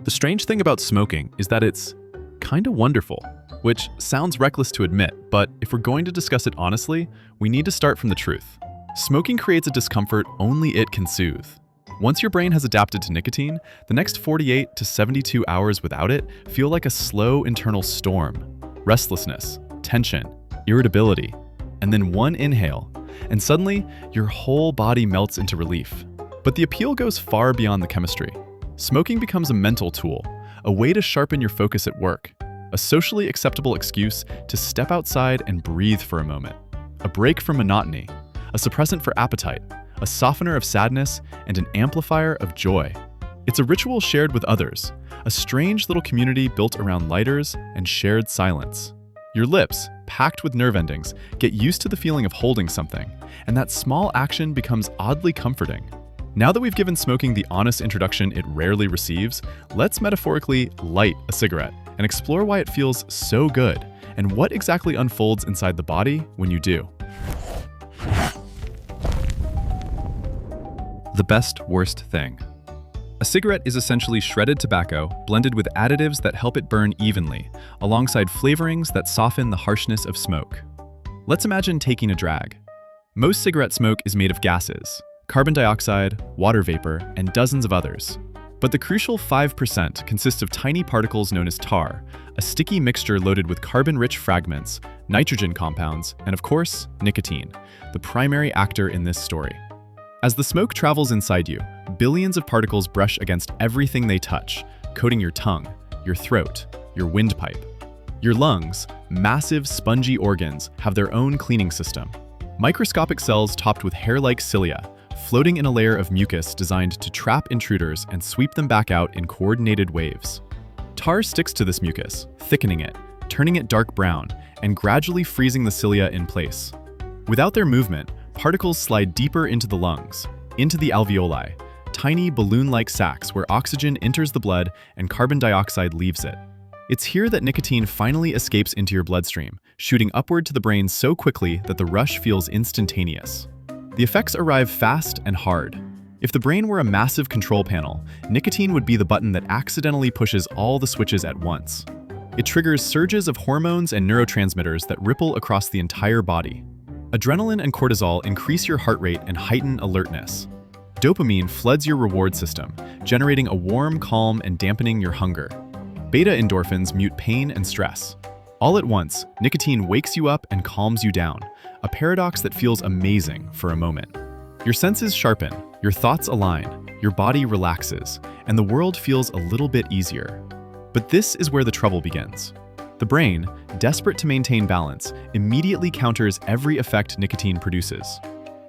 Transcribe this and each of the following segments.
The strange thing about smoking is that it's kinda wonderful, which sounds reckless to admit, but if we're going to discuss it honestly, we need to start from the truth. Smoking creates a discomfort only it can soothe. Once your brain has adapted to nicotine, the next 48 to 72 hours without it feel like a slow internal storm. Restlessness, tension, irritability, and then one inhale, and suddenly your whole body melts into relief. But the appeal goes far beyond the chemistry. Smoking becomes a mental tool, a way to sharpen your focus at work, a socially acceptable excuse to step outside and breathe for a moment, a break from monotony, a suppressant for appetite, a softener of sadness, and an amplifier of joy. It's a ritual shared with others, a strange little community built around lighters and shared silence. Your lips, packed with nerve endings, get used to the feeling of holding something, and that small action becomes oddly comforting. Now that we've given smoking the honest introduction it rarely receives, let's metaphorically light a cigarette and explore why it feels so good and what exactly unfolds inside the body when you do. The best worst thing. A cigarette is essentially shredded tobacco blended with additives that help it burn evenly, alongside flavorings that soften the harshness of smoke. Let's imagine taking a drag. Most cigarette smoke is made of gases, carbon dioxide, water vapor, and dozens of others. But the crucial 5% consists of tiny particles known as tar, a sticky mixture loaded with carbon-rich fragments, nitrogen compounds, and of course, nicotine, the primary actor in this story. As the smoke travels inside you, billions of particles brush against everything they touch, coating your tongue, your throat, your windpipe. Your lungs, massive spongy organs, have their own cleaning system. Microscopic cells topped with hair-like cilia, floating in a layer of mucus designed to trap intruders and sweep them back out in coordinated waves. Tar sticks to this mucus, thickening it, turning it dark brown, and gradually freezing the cilia in place. Without their movement, particles slide deeper into the lungs, into the alveoli, tiny balloon-like sacs where oxygen enters the blood and carbon dioxide leaves it. It's here that nicotine finally escapes into your bloodstream, shooting upward to the brain so quickly that the rush feels instantaneous. The effects arrive fast and hard. If the brain were a massive control panel, nicotine would be the button that accidentally pushes all the switches at once. It triggers surges of hormones and neurotransmitters that ripple across the entire body. Adrenaline and cortisol increase your heart rate and heighten alertness. Dopamine floods your reward system, generating a warm calm and dampening your hunger. Beta endorphins mute pain and stress. All at once, nicotine wakes you up and calms you down, a paradox that feels amazing for a moment. Your senses sharpen, your thoughts align, your body relaxes, and the world feels a little bit easier. But this is where the trouble begins. The brain, desperate to maintain balance, immediately counters every effect nicotine produces.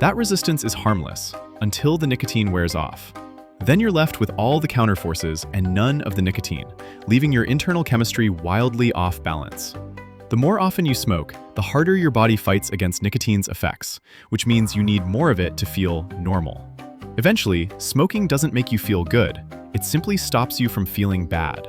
That resistance is harmless, until the nicotine wears off. Then you're left with all the counterforces and none of the nicotine, leaving your internal chemistry wildly off balance. The more often you smoke, the harder your body fights against nicotine's effects, which means you need more of it to feel normal. Eventually, smoking doesn't make you feel good, it simply stops you from feeling bad.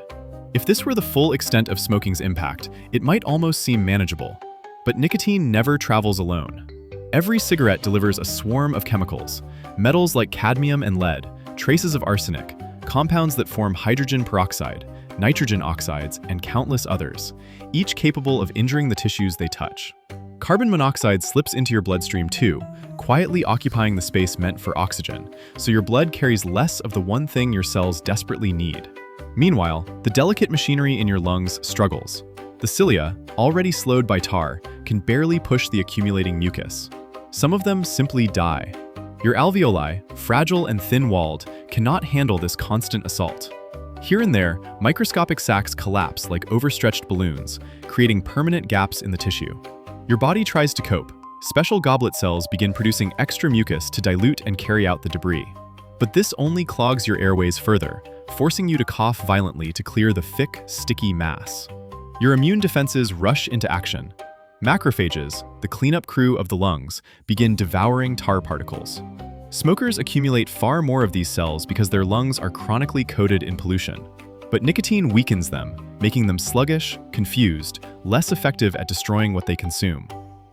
If this were the full extent of smoking's impact, it might almost seem manageable. But nicotine never travels alone. Every cigarette delivers a swarm of chemicals, metals like cadmium and lead, traces of arsenic, compounds that form hydrogen peroxide, nitrogen oxides, and countless others, each capable of injuring the tissues they touch. Carbon monoxide slips into your bloodstream too, quietly occupying the space meant for oxygen, so your blood carries less of the one thing your cells desperately need. Meanwhile, the delicate machinery in your lungs struggles. The cilia, already slowed by tar, can barely push the accumulating mucus. Some of them simply die. Your alveoli, fragile and thin-walled, cannot handle this constant assault. Here and there, microscopic sacs collapse like overstretched balloons, creating permanent gaps in the tissue. Your body tries to cope. Special goblet cells begin producing extra mucus to dilute and carry out the debris. But this only clogs your airways further, forcing you to cough violently to clear the thick, sticky mass. Your immune defenses rush into action. Macrophages, the cleanup crew of the lungs, begin devouring tar particles. Smokers accumulate far more of these cells because their lungs are chronically coated in pollution. But nicotine weakens them, making them sluggish, confused, less effective at destroying what they consume.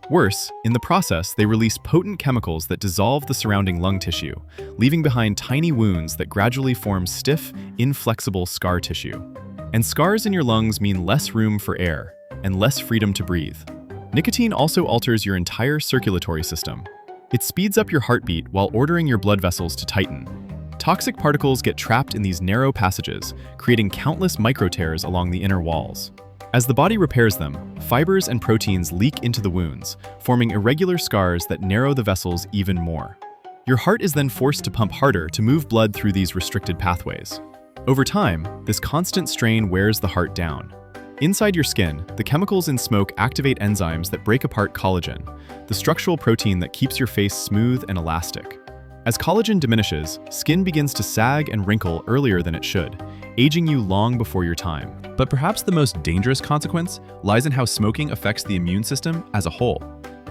Worse, in the process, they release potent chemicals that dissolve the surrounding lung tissue, leaving behind tiny wounds that gradually form stiff, inflexible scar tissue. And scars in your lungs mean less room for air and less freedom to breathe. Nicotine also alters your entire circulatory system. It speeds up your heartbeat while ordering your blood vessels to tighten. Toxic particles get trapped in these narrow passages, creating countless microtears along the inner walls. As the body repairs them, fibers and proteins leak into the wounds, forming irregular scars that narrow the vessels even more. Your heart is then forced to pump harder to move blood through these restricted pathways. Over time, this constant strain wears the heart down. Inside your skin, the chemicals in smoke activate enzymes that break apart collagen, the structural protein that keeps your face smooth and elastic. As collagen diminishes, skin begins to sag and wrinkle earlier than it should, aging you long before your time. But perhaps the most dangerous consequence lies in how smoking affects the immune system as a whole.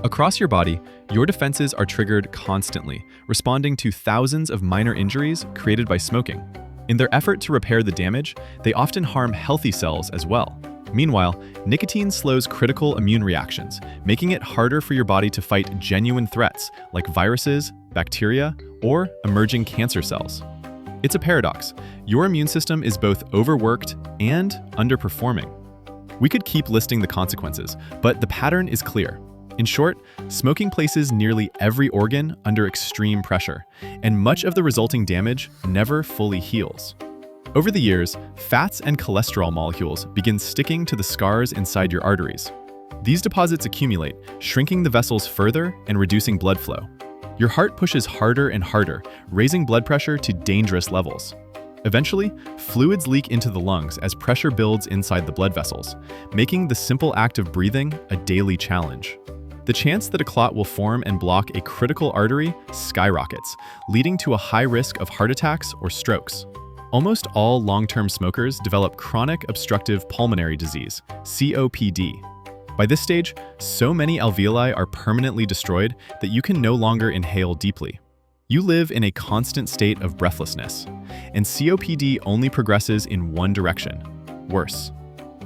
Across your body, your defenses are triggered constantly, responding to thousands of minor injuries created by smoking. In their effort to repair the damage, they often harm healthy cells as well. Meanwhile, nicotine slows critical immune reactions, making it harder for your body to fight genuine threats like viruses, bacteria, or emerging cancer cells. It's a paradox. Your immune system is both overworked and underperforming. We could keep listing the consequences, but the pattern is clear. In short, smoking places nearly every organ under extreme pressure, and much of the resulting damage never fully heals. Over the years, fats and cholesterol molecules begin sticking to the scars inside your arteries. These deposits accumulate, shrinking the vessels further and reducing blood flow. Your heart pushes harder and harder, raising blood pressure to dangerous levels. Eventually, fluids leak into the lungs as pressure builds inside the blood vessels, making the simple act of breathing a daily challenge. The chance that a clot will form and block a critical artery skyrockets, leading to a high risk of heart attacks or strokes. Almost all long-term smokers develop chronic obstructive pulmonary disease, COPD. By this stage, so many alveoli are permanently destroyed that you can no longer inhale deeply. You live in a constant state of breathlessness, and COPD only progresses in one direction: worse.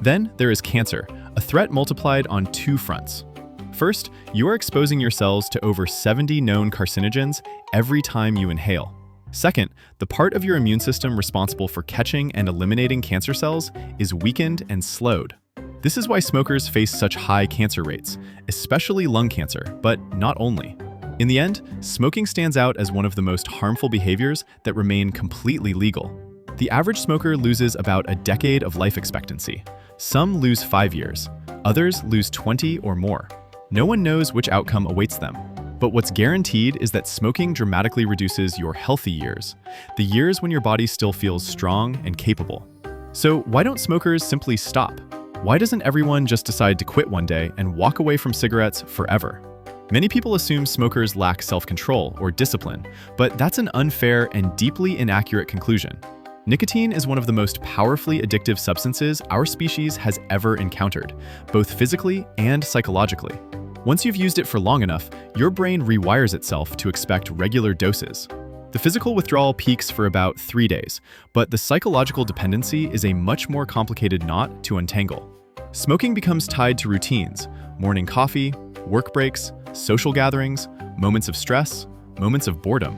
Then there is cancer, a threat multiplied on two fronts. First, you are exposing your cells to over 70 known carcinogens every time you inhale. Second, the part of your immune system responsible for catching and eliminating cancer cells is weakened and slowed. This is why smokers face such high cancer rates, especially lung cancer, but not only. In the end, smoking stands out as one of the most harmful behaviors that remain completely legal. The average smoker loses about a decade of life expectancy. Some lose 5 years, others lose 20 or more. No one knows which outcome awaits them. But what's guaranteed is that smoking dramatically reduces your healthy years, the years when your body still feels strong and capable. So why don't smokers simply stop? Why doesn't everyone just decide to quit one day and walk away from cigarettes forever? Many people assume smokers lack self-control or discipline, but that's an unfair and deeply inaccurate conclusion. Nicotine is one of the most powerfully addictive substances our species has ever encountered, both physically and psychologically. Once you've used it for long enough, your brain rewires itself to expect regular doses. The physical withdrawal peaks for about 3 days, but the psychological dependency is a much more complicated knot to untangle. Smoking becomes tied to routines: morning coffee, work breaks, social gatherings, moments of stress, moments of boredom.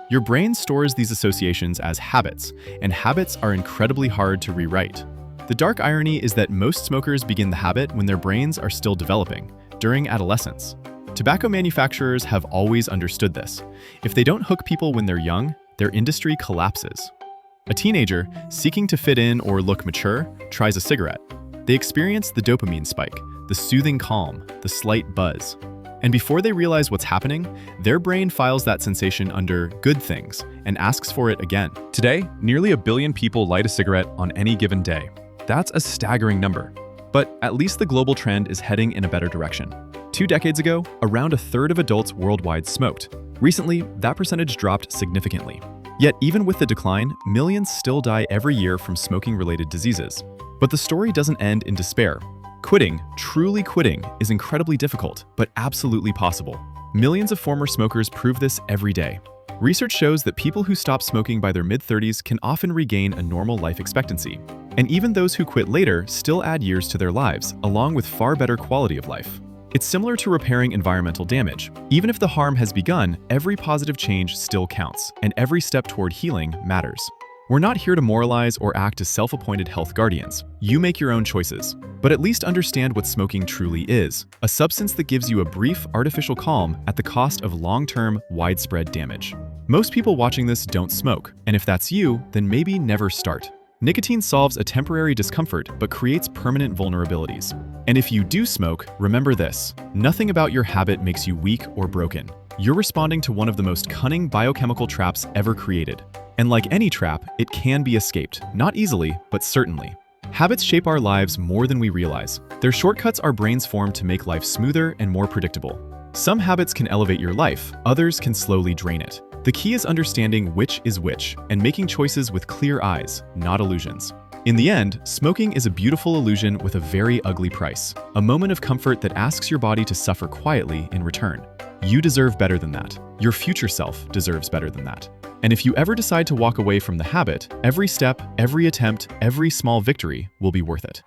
Your brain stores these associations as habits, and habits are incredibly hard to rewrite. The dark irony is that most smokers begin the habit when their brains are still developing, during adolescence. Tobacco manufacturers have always understood this. If they don't hook people when they're young, their industry collapses. A teenager, seeking to fit in or look mature, tries a cigarette. They experience the dopamine spike, the soothing calm, the slight buzz. And before they realize what's happening, their brain files that sensation under good things and asks for it again. Today, nearly 1 billion people light a cigarette on any given day. That's a staggering number. But at least the global trend is heading in a better direction. 2 decades ago, around 1/3 of adults worldwide smoked. Recently, that percentage dropped significantly. Yet even with the decline, millions still die every year from smoking-related diseases. But the story doesn't end in despair. Quitting, truly quitting, is incredibly difficult, but absolutely possible. Millions of former smokers prove this every day. Research shows that people who stop smoking by their mid-30s can often regain a normal life expectancy. And even those who quit later still add years to their lives, along with far better quality of life. It's similar to repairing environmental damage. Even if the harm has begun, every positive change still counts, and every step toward healing matters. We're not here to moralize or act as self-appointed health guardians. You make your own choices. But at least understand what smoking truly is: a substance that gives you a brief, artificial calm at the cost of long-term, widespread damage. Most people watching this don't smoke, and if that's you, then maybe never start. Nicotine solves a temporary discomfort but creates permanent vulnerabilities. And if you do smoke, remember this: nothing about your habit makes you weak or broken. You're responding to one of the most cunning biochemical traps ever created. And like any trap, it can be escaped, not easily, but certainly. Habits shape our lives more than we realize. They're shortcuts our brains form to make life smoother and more predictable. Some habits can elevate your life, others can slowly drain it. The key is understanding which is which and making choices with clear eyes, not illusions. In the end, smoking is a beautiful illusion with a very ugly price, a moment of comfort that asks your body to suffer quietly in return. You deserve better than that. Your future self deserves better than that. And if you ever decide to walk away from the habit, every step, every attempt, every small victory will be worth it.